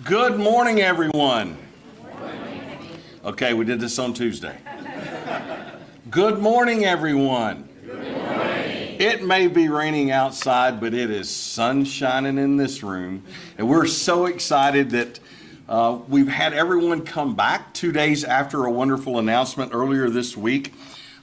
Good morning, everyone. Okay, we did this on Tuesday. Good morning, everyone. Good morning. It may be raining outside, but it is sun shining in this room. And we're so excited that we've had everyone come back 2 days after a wonderful announcement earlier this week,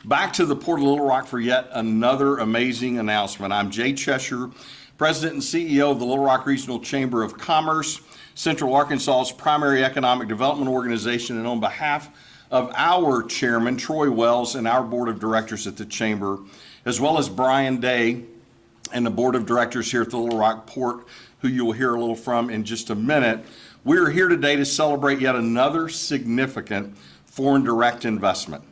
back to the Port of Little Rock for yet another amazing announcement. I'm Jay Cheshire, President and CEO of the Little Rock Regional Chamber of Commerce, Central Arkansas's primary economic development organization, and on behalf of our chairman, Troy Wells, and our board of directors at the Chamber, as well as Brian Day and the board of directors here at the Little Rock Port, who you will hear a little from in just a minute, we are here today to celebrate yet another significant foreign direct investment.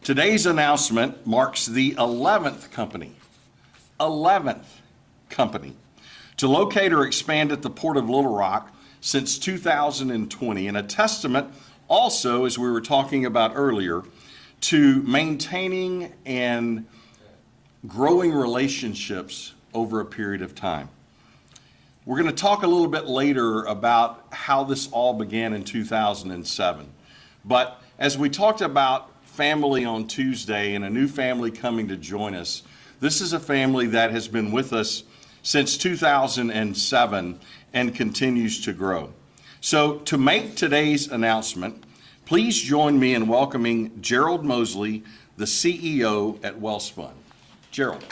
Today's announcement marks the 11th company to locate or expand at the Port of Little Rock since 2020, and a testament also, as we were talking about earlier, to maintaining and growing relationships over a period of time. We're going to talk a little bit later about how this all began in 2007. But as we talked about family on Tuesday and a new family coming to join us, this is a family that has been with us since 2007 and continues to grow. So to make today's announcement, please join me in welcoming Gerald Mosley, the CEO at Wellspun. Gerald.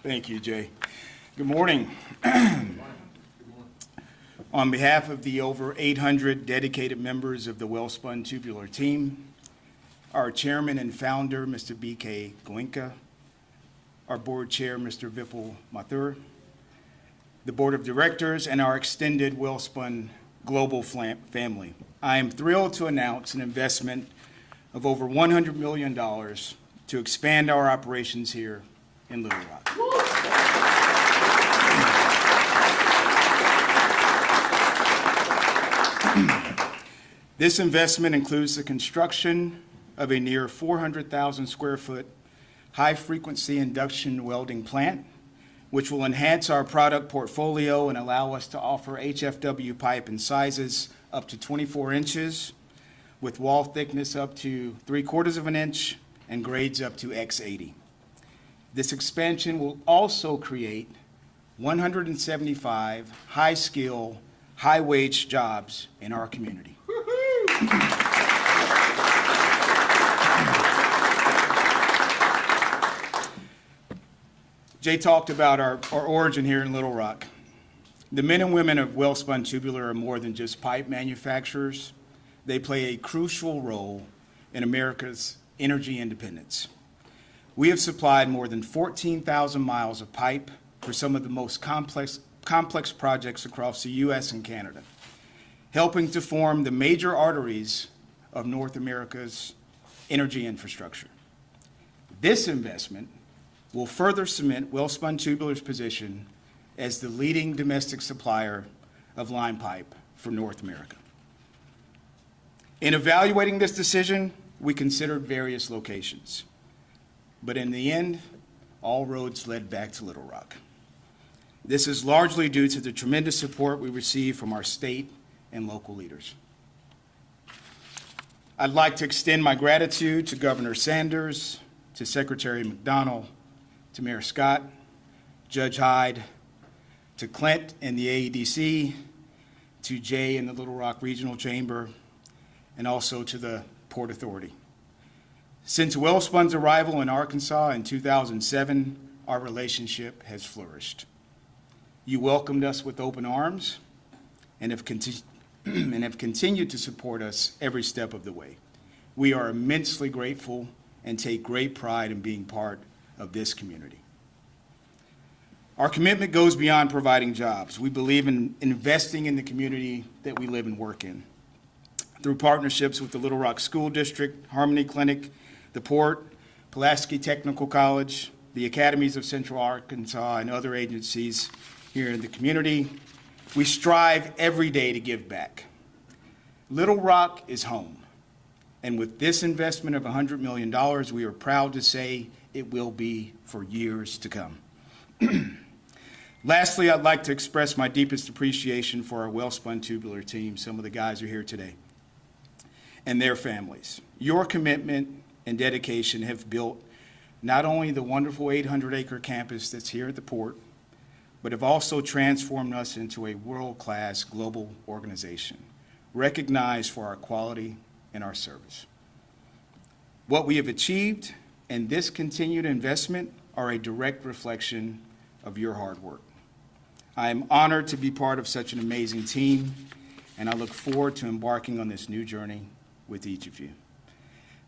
Thank you, Jay. Good morning. On behalf of the over 800 dedicated members of the Wellspun Tubular team, our chairman and founder, Mr. B.K. Goenka, our board chair, Mr. Vipul Mathur, the board of directors, and our extended Wellspun global family, I am thrilled to announce an investment of over $100 million to expand our operations here in Little Rock. This investment includes the construction of a near 400,000 square foot high-frequency induction welding plant, which will enhance our product portfolio and allow us to offer HFW pipe in sizes up to 24 inches, with wall thickness up to 3/4 of an inch and grades up to X80. This expansion will also create 175 high-skill, high-wage jobs in our community. Jay talked about our origin here in Little Rock. The men and women of Wellspun Tubular are more than just pipe manufacturers. They play a crucial role in America's energy independence. We have supplied more than 14,000 miles of pipe for some of the most complex projects across the U.S. and Canada, helping to form the major arteries of North America's energy infrastructure. This investment will further cement Wellspun Tubular's position as the leading domestic supplier of line pipe for North America. In evaluating this decision, we considered various locations, but in the end, all roads led back to Little Rock. This is largely due to the tremendous support we receive from our state and local leaders. I'd like to extend my gratitude to Governor Sanders, to Secretary McDonnell, to Mayor Scott, Judge Hyde, to Clint and the AEDC, to Jay and the Little Rock Regional Chamber, and also to the Port Authority. Since Wellspun's arrival in Arkansas in 2007, our relationship has flourished. You welcomed us with open arms and have continued to support us every step of the way. We are immensely grateful and take great pride in being part of this community. Our commitment goes beyond providing jobs. We believe in investing in the community that we live and work in. Through partnerships with the Little Rock School District, Harmony Clinic, the Port, Pulaski Technical College, the Academies of Central Arkansas, and other agencies here in the community, we strive every day to give back. Little Rock is home, and with this investment of $100 million, we are proud to say it will be for years to come. Lastly, I'd like to express my deepest appreciation for our Wellspun Tubular team. Some of the guys are here today, and their families. Your commitment and dedication have built not only the wonderful 800-acre campus that's here at the port, but have also transformed us into a world-class global organization, recognized for our quality and our service. What we have achieved and this continued investment are a direct reflection of your hard work. I am honored to be part of such an amazing team, and I look forward to embarking on this new journey with each of you.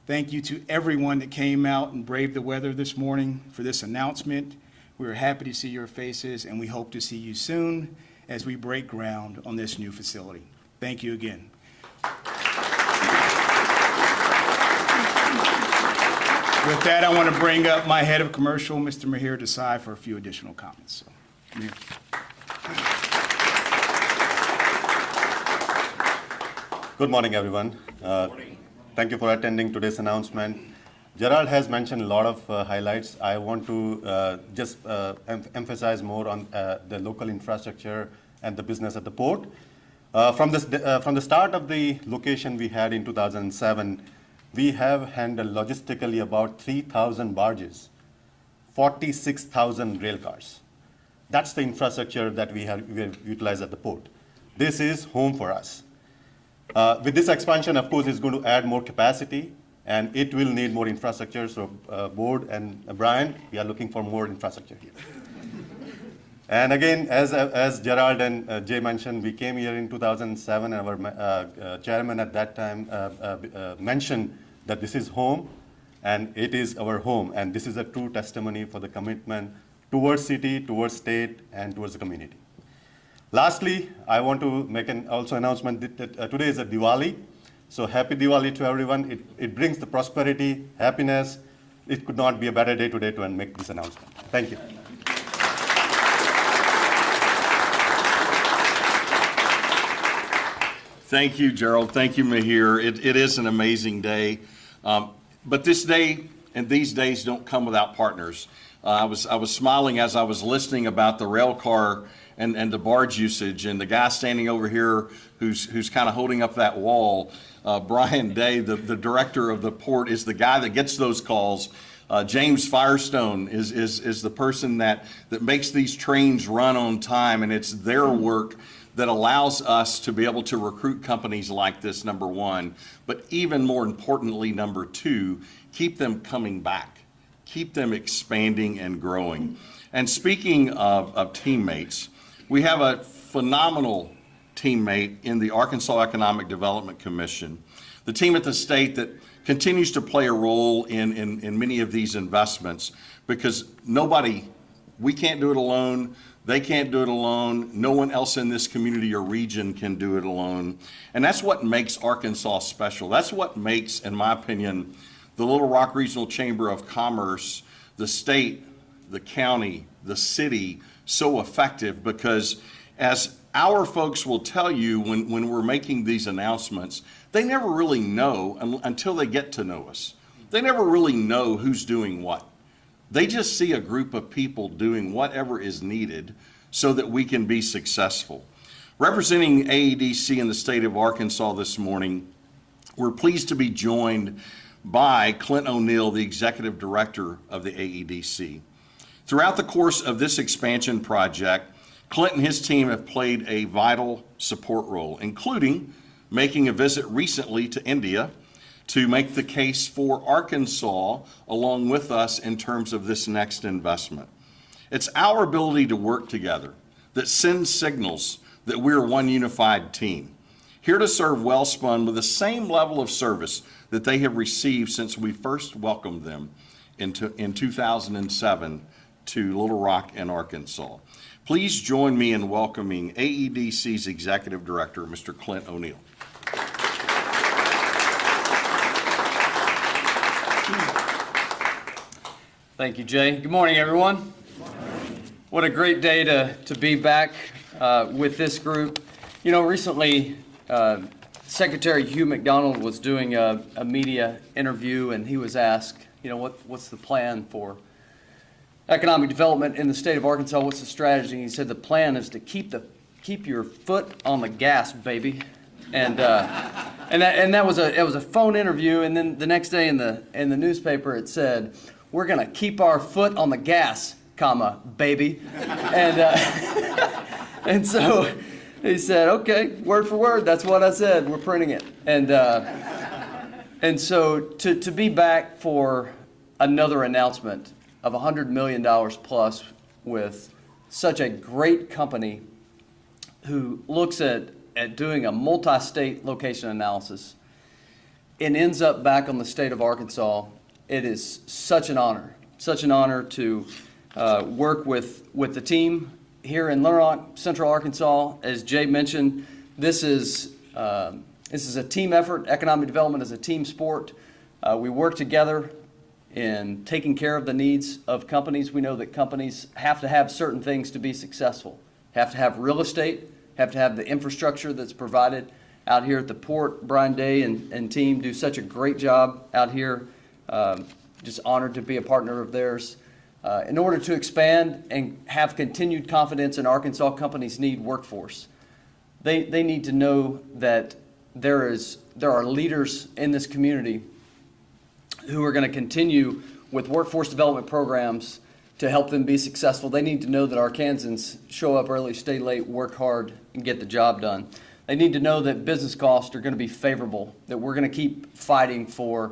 Thank you to everyone that came out and braved the weather this morning for this announcement. We are happy to see your faces, and we hope to see you soon as we break ground on this new facility. Thank you again. With that, I want to bring up my head of commercial, Mr. Mihir Desai, for a few additional comments. So, Mihir. Good morning, everyone. Thank you for attending today's announcement. Gerald has mentioned a lot of highlights. I want to just emphasize more on the local infrastructure and the business at the port. From the start of the location we had in 2007, we have handled logistically about 3,000 barges, 46,000 rail cars. That's the infrastructure that we have utilized at the port. This is home for us. With this expansion, of course, it's going to add more capacity, and it will need more infrastructure. So, Board and Brian, we are looking for more infrastructure here. And again, as Gerald and Jay mentioned, we came here in 2007, and our chairman at that time mentioned that this is home, and it is our home. And this is a true testimony for the commitment towards city, towards state, and towards the community. Lastly, I want to make an also announcement that today is a Diwali. So happy Diwali to everyone. It brings the prosperity, happiness. It could not be a better day today to make this announcement. Thank you. Thank you, Gerald. Thank you, Mihir. It is an amazing day. But this day and these days don't come without partners. I was smiling as I was listening about the rail car and the barge usage, and the guy standing over here who's kind of holding up that wall, Brian Day, the director of the port, is the guy that gets those calls. James Firestone is the person that makes these trains run on time, and it's their work that allows us to be able to recruit companies like this, number one, but even more importantly, number two, keep them coming back, keep them expanding and growing. And speaking of teammates, we have a phenomenal teammate in the Arkansas Economic Development Commission, the team at the state that continues to play a role in many of these investments, because we can't do it alone. They can't do it alone. No one else in this community or region can do it alone. And that's what makes Arkansas special. That's what makes, in my opinion, the Little Rock Regional Chamber of Commerce, the state, the county, the city, so effective, because as our folks will tell you when we're making these announcements, they never really know until they get to know us. They never really know who's doing what. They just see a group of people doing whatever is needed so that we can be successful. Representing AEDC in the state of Arkansas this morning, we're pleased to be joined by Clint O'Neill, the executive director of the AEDC. Throughout the course of this expansion project, Clint and his team have played a vital support role, including making a visit recently to India to make the case for Arkansas along with us in terms of this next investment. It's our ability to work together that sends signals that we're one unified team, here to serve Wellspun with the same level of service that they have received since we first welcomed them in 2007 to Little Rock and Arkansas. Please join me in welcoming AEDC's Executive Director, Mr. Clint O'Neill. Thank you, Jay. Good morning, everyone. What a great day to be back with this group. You know, recently, Secretary Hugh McDonald was doing a media interview, and he was asked, what's the plan for economic development in the state of Arkansas? What's the strategy? He said the plan is to keep your foot on the gas, baby. And that was a phone interview, and then the next day in the newspaper it said, "We're gonna keep our foot on the gas, comma, baby." And so he said, "Okay, word for word, that's what I said. We're printing it." And so to be back for another announcement of $100 million plus with such a great company who looks at doing a multi-state location analysis and ends up back on the state of Arkansas, it is such an honor to work with the team here in Little Rock, Central Arkansas. As Jay mentioned, this is a team effort. Economic development is a team sport. We work together in taking care of the needs of companies. We know that companies have to have certain things to be successful. Have to have real estate, have to have the infrastructure that's provided out here at the port. Brian Day and team do such a great job out here. Just honored to be a partner of theirs. In order to expand and have continued confidence in Arkansas, companies need workforce. They need to know that there are leaders in this community who are going to continue with workforce development programs to help them be successful. They need to know that Arkansans show up early, stay late, work hard, and get the job done. They need to know that business costs are going to be favorable, that we're going to keep fighting for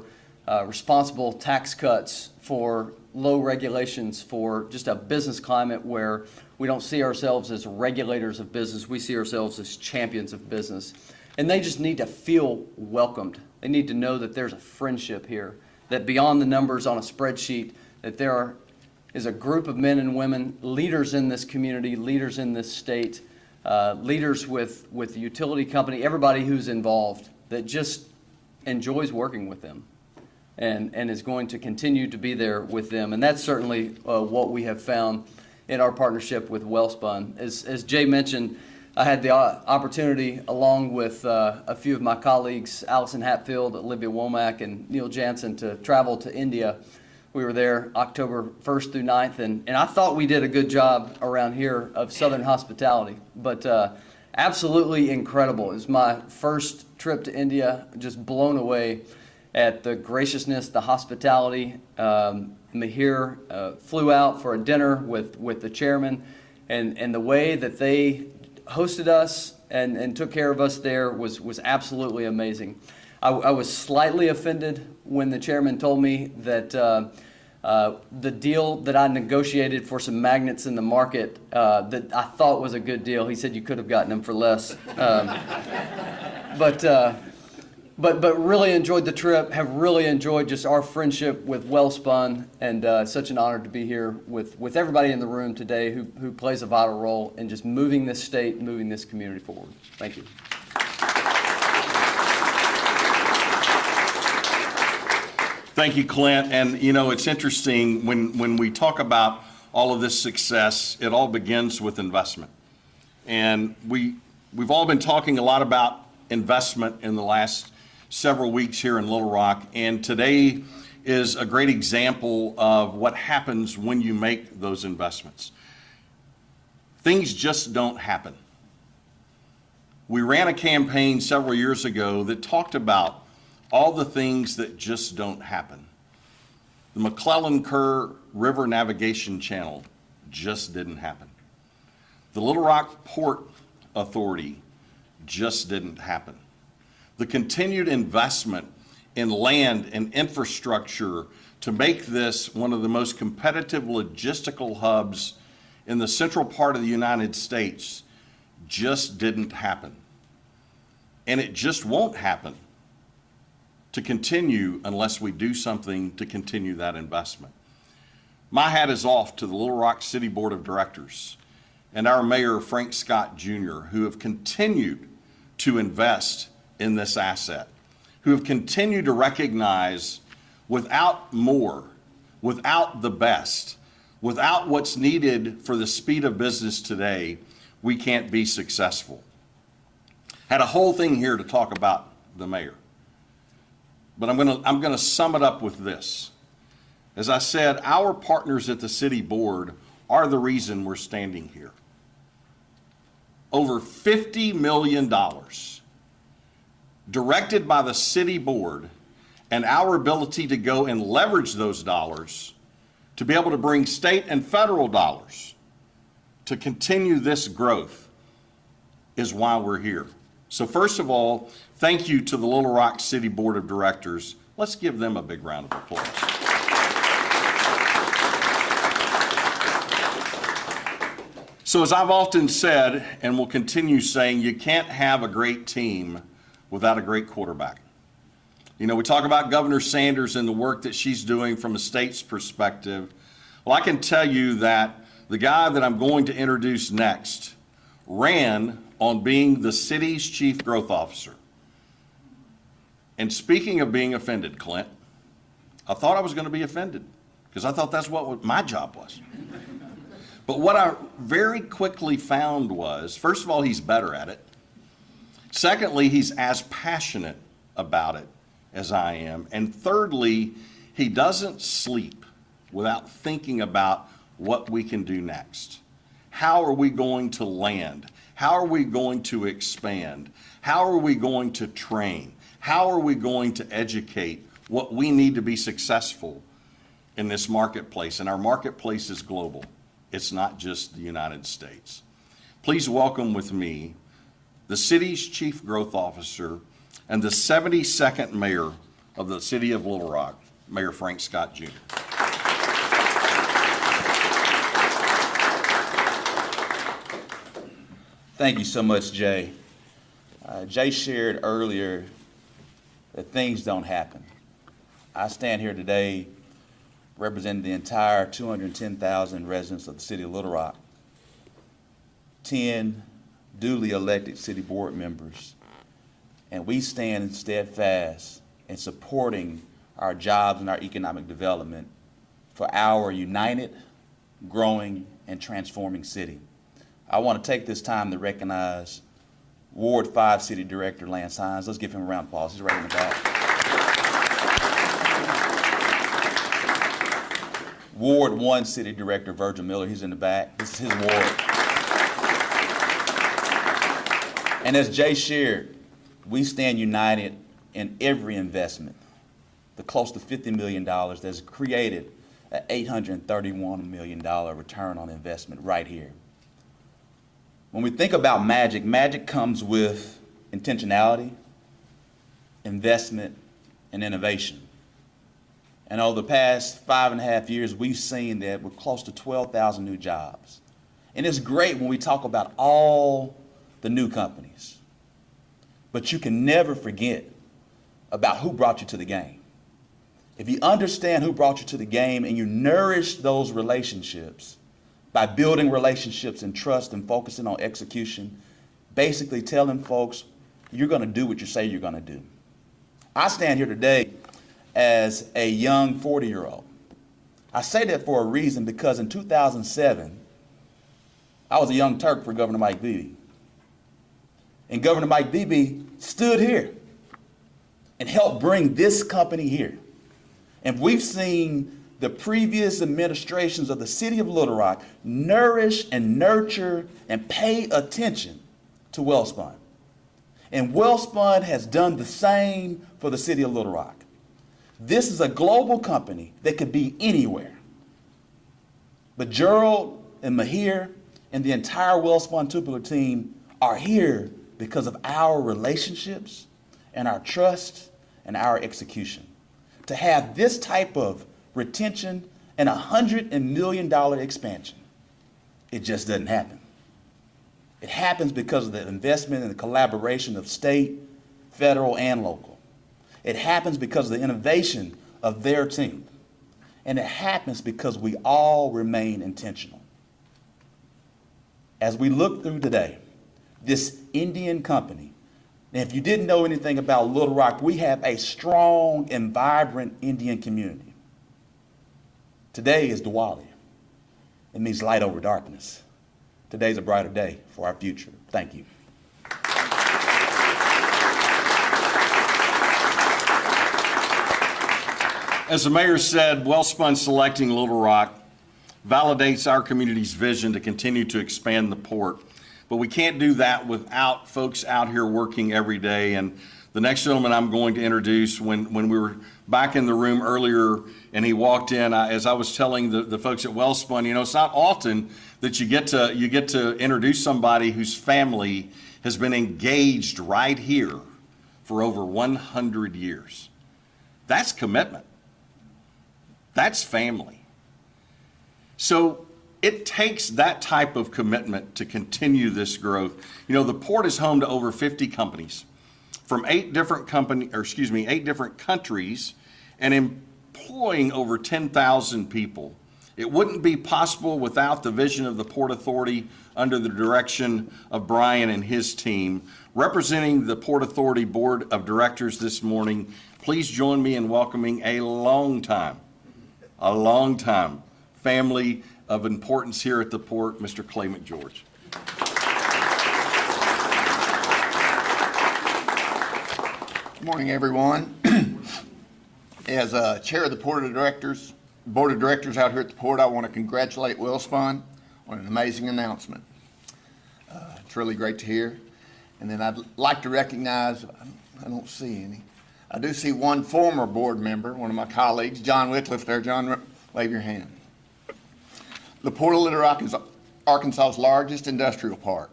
responsible tax cuts, for low regulations, for just a business climate where we don't see ourselves as regulators of business. We see ourselves as champions of business. And they just need to feel welcomed. They need to know that there's a friendship here, that beyond the numbers on a spreadsheet, that there is a group of men and women, leaders in this community, leaders in this state, leaders with the utility company, everybody who's involved, that just enjoys working with them and is going to continue to be there with them. And that's certainly what we have found in our partnership with Wellspun. As Jay mentioned, I had the opportunity, along with a few of my colleagues, Allison Hatfield, Olivia Womack, and Neil Jansen, to travel to India. We were there October 1st through 9th, and I thought we did a good job around here of Southern hospitality, but absolutely incredible. It was my first trip to India, just blown away at the graciousness, the hospitality. Mahir flew out for a dinner with the chairman, and the way that they hosted us and took care of us there was absolutely amazing. I was slightly offended when the chairman told me that the deal that I negotiated for some magnets in the market that I thought was a good deal, he said you could have gotten them for less. But really enjoyed the trip, have really enjoyed just our friendship with Wellspun, and such an honor to be here with everybody in the room today who plays a vital role in just moving this state, moving this community forward. Thank you. Thank you, Clint. And it's interesting when we talk about all of this success, it all begins with investment. And we've all been talking a lot about investment in the last several weeks here in Little Rock, and today is a great example of what happens when you make those investments. Things just don't happen. We ran a campaign several years ago that talked about all the things that just don't happen. The McClellan-Kerr River Navigation Channel just didn't happen. The Little Rock Port Authority just didn't happen. The continued investment in land and infrastructure to make this one of the most competitive logistical hubs in the central part of the United States just didn't happen. And it just won't happen to continue unless we do something to continue that investment. My hat is off to the Little Rock City Board of Directors and our Mayor, Frank Scott Jr., who have continued to invest in this asset, who have continued to recognize without more, without the best, without what's needed for the speed of business today, we can't be successful. Had a whole thing here to talk about the mayor, but I'm gonna sum it up with this. As I said, our partners at the city board are the reason we're standing here. Over $50 million directed by the city board, and our ability to go and leverage those dollars to be able to bring state and federal dollars to continue this growth is why we're here. So first of all, thank you to the Little Rock City Board of Directors. Let's give them a big round of applause. So as I've often said, and will continue saying, you can't have a great team without a great quarterback. You know, we talk about Governor Sanders and the work that she's doing from a state's perspective. Well, I can tell you that the guy that I'm going to introduce next ran on being the city's chief growth officer. And speaking of being offended, Clint, I thought I was going to be offended because I thought that's what my job was. But what I very quickly found was, first of all, he's better at it. Secondly, he's as passionate about it as I am. And thirdly, he doesn't sleep without thinking about what we can do next. How are we going to land? How are we going to expand? How are we going to train? How are we going to educate what we need to be successful in this marketplace? And our marketplace is global. It's not just the United States. Please welcome with me the city's chief growth officer and the 72nd mayor of the city of Little Rock, Mayor Frank Scott Jr. Thank you so much, Jay. Jay shared earlier that things don't happen. I stand here today representing the entire 210,000 residents of the city of Little Rock, 10 duly elected city board members, and we stand steadfast in supporting our jobs and our economic development for our united, growing, and transforming city. I want to take this time to recognize Ward 5 City Director Lance Hines. Let's give him a round of applause. He's right in the back. Ward 1 City Director Virgil Miller, he's in the back. This is his ward. And as Jay shared, we stand united in every investment, the close to $50 million that's created an $831 million return on investment right here. When we think about magic, magic comes with intentionality, investment, and innovation. And over the past 5.5 years, we've seen that we're close to 12,000 new jobs. And it's great when we talk about all the new companies. But you can never forget about who brought you to the game. If you understand who brought you to the game and you nourish those relationships by building relationships and trust and focusing on execution, basically telling folks you're going to do what you say you're going to do. I stand here today as a young 40-year-old. I say that for a reason because in 2007, I was a young Turk for Governor Mike Beebe. And Governor Mike Beebe stood here and helped bring this company here. And we've seen the previous administrations of the city of Little Rock nourish and nurture and pay attention to Wellspun. And Wellspun has done the same for the city of Little Rock. This is a global company that could be anywhere. But Gerald and Mahir and the entire Wellspun Tubular team are here because of our relationships and our trust and our execution. To have this type of retention and $100 million expansion, it just doesn't happen. It happens because of the investment and the collaboration of state, federal, and local. It happens because of the innovation of their team. And it happens because we all remain intentional. As we look through today, this Indian company, and if you didn't know anything about Little Rock, we have a strong and vibrant Indian community. Today is Diwali. It means light over darkness. Today's a brighter day for our future. Thank you. As the mayor said, Wellspun selecting Little Rock validates our community's vision to continue to expand the port. But we can't do that without folks out here working every day. And the next gentleman I'm going to introduce, when we were back in the room earlier and he walked in, as I was telling the folks at Wellspun, you know, it's not often that you get to introduce somebody whose family has been engaged right here for over 100 years. That's commitment. That's family. So it takes that type of commitment to continue this growth. You know, the port is home to over 50 companies from 8 different countries and employing over 10,000 people. It wouldn't be possible without the vision of the Port Authority under the direction of Brian and his team. Representing the Port Authority Board of Directors this morning, please join me in welcoming a long time family of importance here at the port, Mr. Clay McGeorge. Good morning, everyone. As chair of the board of directors out here at the port, I want to congratulate Wellspun on an amazing announcement. It's really great to hear. And then I'd like to recognize, I don't see any. I do see one former board member, one of my colleagues, John Wycliffe there. John, wave your hand. The Port of Little Rock is Arkansas's largest industrial park,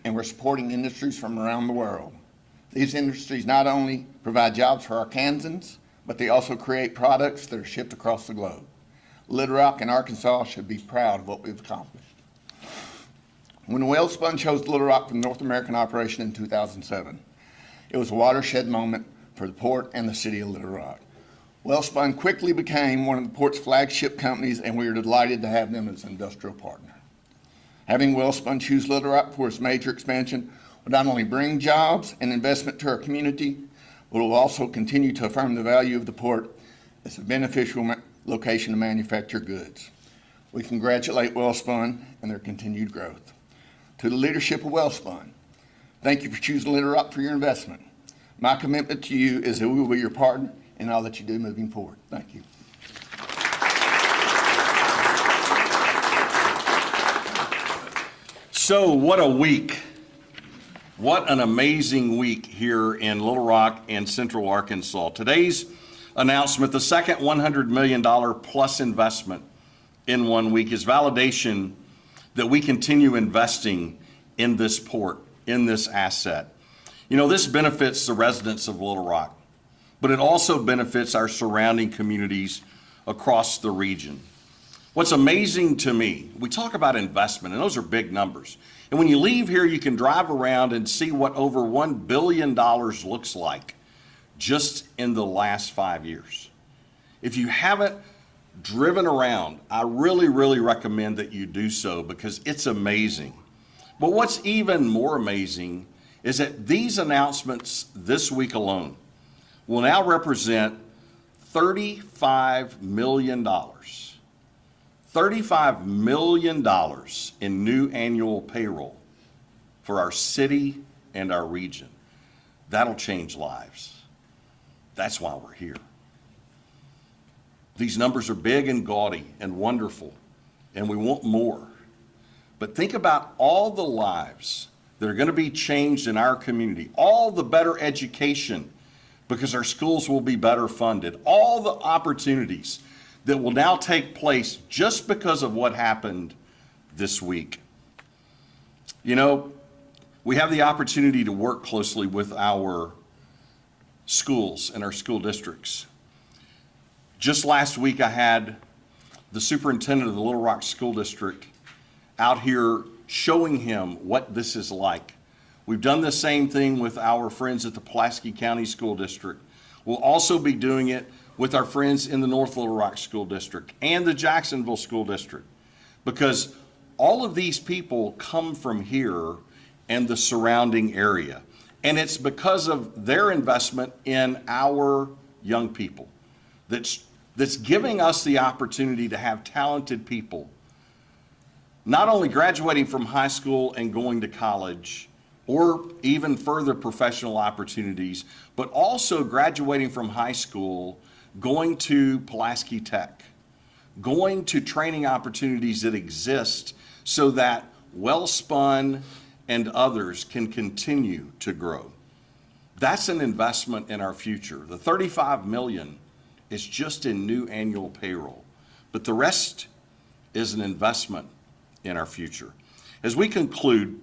and we're supporting industries from around the world. These industries not only provide jobs for Arkansans, but they also create products that are shipped across the globe. Little Rock and Arkansas should be proud of what we've accomplished. When Wellspun chose Little Rock for the North American operation in 2007, it was a watershed moment for the port and the city of Little Rock. Wellspun quickly became one of the port's flagship companies, and we are delighted to have them as an industrial partner. Having Wellspun choose Little Rock for its major expansion will not only bring jobs and investment to our community, but will also continue to affirm the value of the port as a beneficial location to manufacture goods. We congratulate Wellspun and their continued growth. To the leadership of Wellspun, thank you for choosing Little Rock for your investment. My commitment to you is that we will be your partner in all that you do moving forward. Thank you. So what a week. What an amazing week here in Little Rock and Central Arkansas. Today's announcement, the second $100 million plus investment in 1 week, is validation that we continue investing in this port, in this asset. You know, this benefits the residents of Little Rock, but it also benefits our surrounding communities across the region. What's amazing to me, we talk about investment, and those are big numbers. And when you leave here, you can drive around and see what over $1 billion looks like just in the last 5 years. If you haven't driven around, I really, really recommend that you do so because it's amazing. But what's even more amazing is that these announcements this week alone will now represent $35 million. $35 million in new annual payroll for our city and our region. That'll change lives. That's why we're here. These numbers are big and gaudy and wonderful, and we want more. But think about all the lives that are going to be changed in our community, all the better education because our schools will be better funded, all the opportunities that will now take place just because of what happened this week. You know, we have the opportunity to work closely with our schools and our school districts. Just last week, I had the superintendent of the Little Rock School District out here showing him what this is like. We've done the same thing with our friends at the Pulaski County School District. We'll also be doing it with our friends in the North Little Rock School District and the Jacksonville School District, because all of these people come from here and the surrounding area. And it's because of their investment in our young people that's giving us the opportunity to have talented people, not only graduating from high school and going to college, or even further professional opportunities, but also graduating from high school going to Pulaski Tech, going to training opportunities that exist so that Wellspun and others can continue to grow. That's an investment in our future. The $35 million is just in new annual payroll, but the rest is an investment in our future. As we conclude,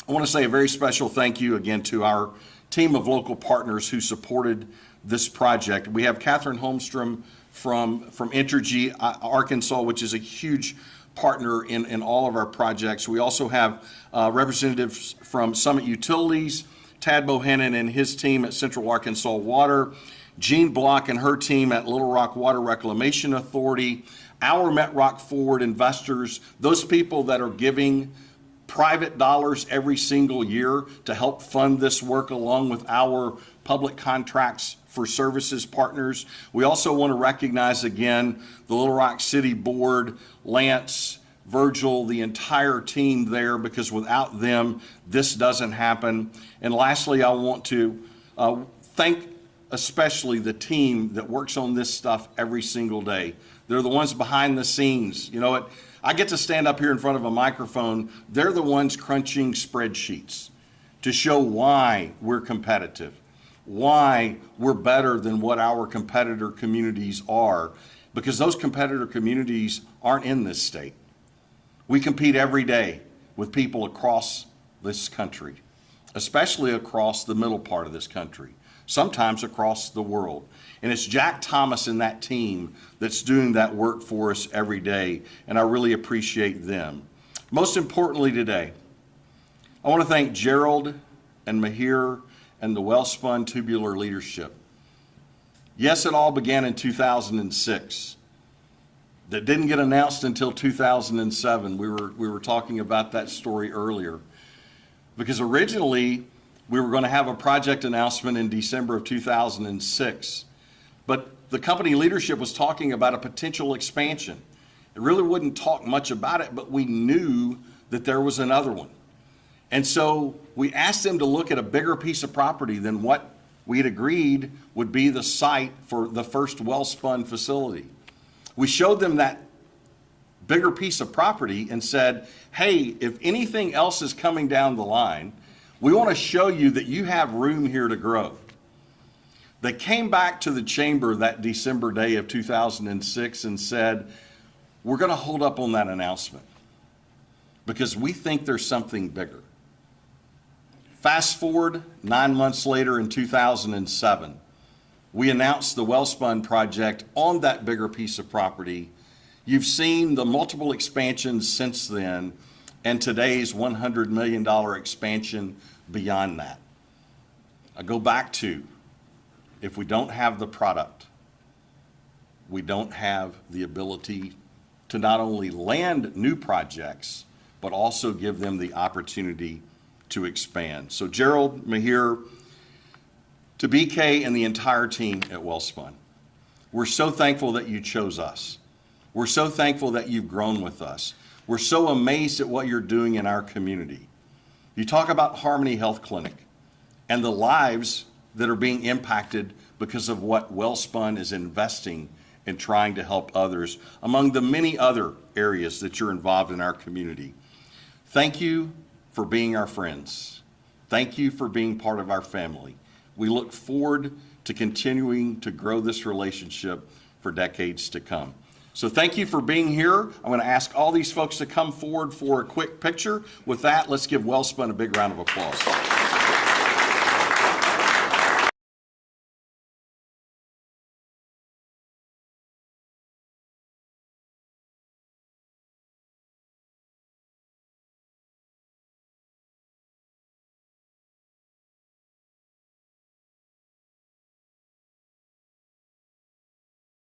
I want to say a very special thank you again to our team of local partners who supported this project. We have Catherine Holmstrom from Entergy Arkansas, which is a huge partner in all of our projects. We also have representatives from Summit Utilities, Tad Bohannon and his team at Central Arkansas Water, Jean Block and her team at Little Rock Water Reclamation Authority, our Met Rock Forward investors, those people that are giving private dollars every single year to help fund this work along with our public contracts for services partners. We also want to recognize again the Little Rock City Board, Lance, Virgil, the entire team there, because without them, this doesn't happen. And lastly, I want to thank especially the team that works on this stuff every single day. They're the ones behind the scenes. You know what? I get to stand up here in front of a microphone. They're the ones crunching spreadsheets to show why we're competitive, why we're better than what our competitor communities are, because those competitor communities aren't in this state. We compete every day with people across this country, especially across the middle part of this country, sometimes across the world. And it's Jack Thomas and that team that's doing that work for us every day, and I really appreciate them. Most importantly today, I want to thank Gerald and Mahir and the Wellspun Tubular leadership. Yes, it all began in 2006. That didn't get announced until 2007. We were talking about that story earlier. Because originally, we were going to have a project announcement in December of 2006. But the company leadership was talking about a potential expansion. It really wouldn't talk much about it, but we knew that there was another one. And so we asked them to look at a bigger piece of property than what we had agreed would be the site for the first Wellspun facility. We showed them that bigger piece of property and said, hey, if anything else is coming down the line, we want to show you that you have room here to grow. They came back to the chamber that December day of 2006 and said, we're going to hold up on that announcement because we think there's something bigger. Fast forward 9 months later in 2007, we announced the Wellspun project on that bigger piece of property. You've seen the multiple expansions since then, and today's $100 million expansion beyond that. I go back to, if we don't have the product, we don't have the ability to not only land new projects, but also give them the opportunity to expand. So Gerald, Mahir, to BK and the entire team at Wellspun, we're so thankful that you chose us. We're so thankful that you've grown with us. We're so amazed at what you're doing in our community. You talk about Harmony Health Clinic and the lives that are being impacted because of what Wellspun is investing in trying to help others, among the many other areas that you're involved in our community. Thank you for being our friends. Thank you for being part of our family. We look forward to continuing to grow this relationship for decades to come. So thank you for being here. I'm going to ask all these folks to come forward for a quick picture. With that, let's give Wellspun a big round of applause.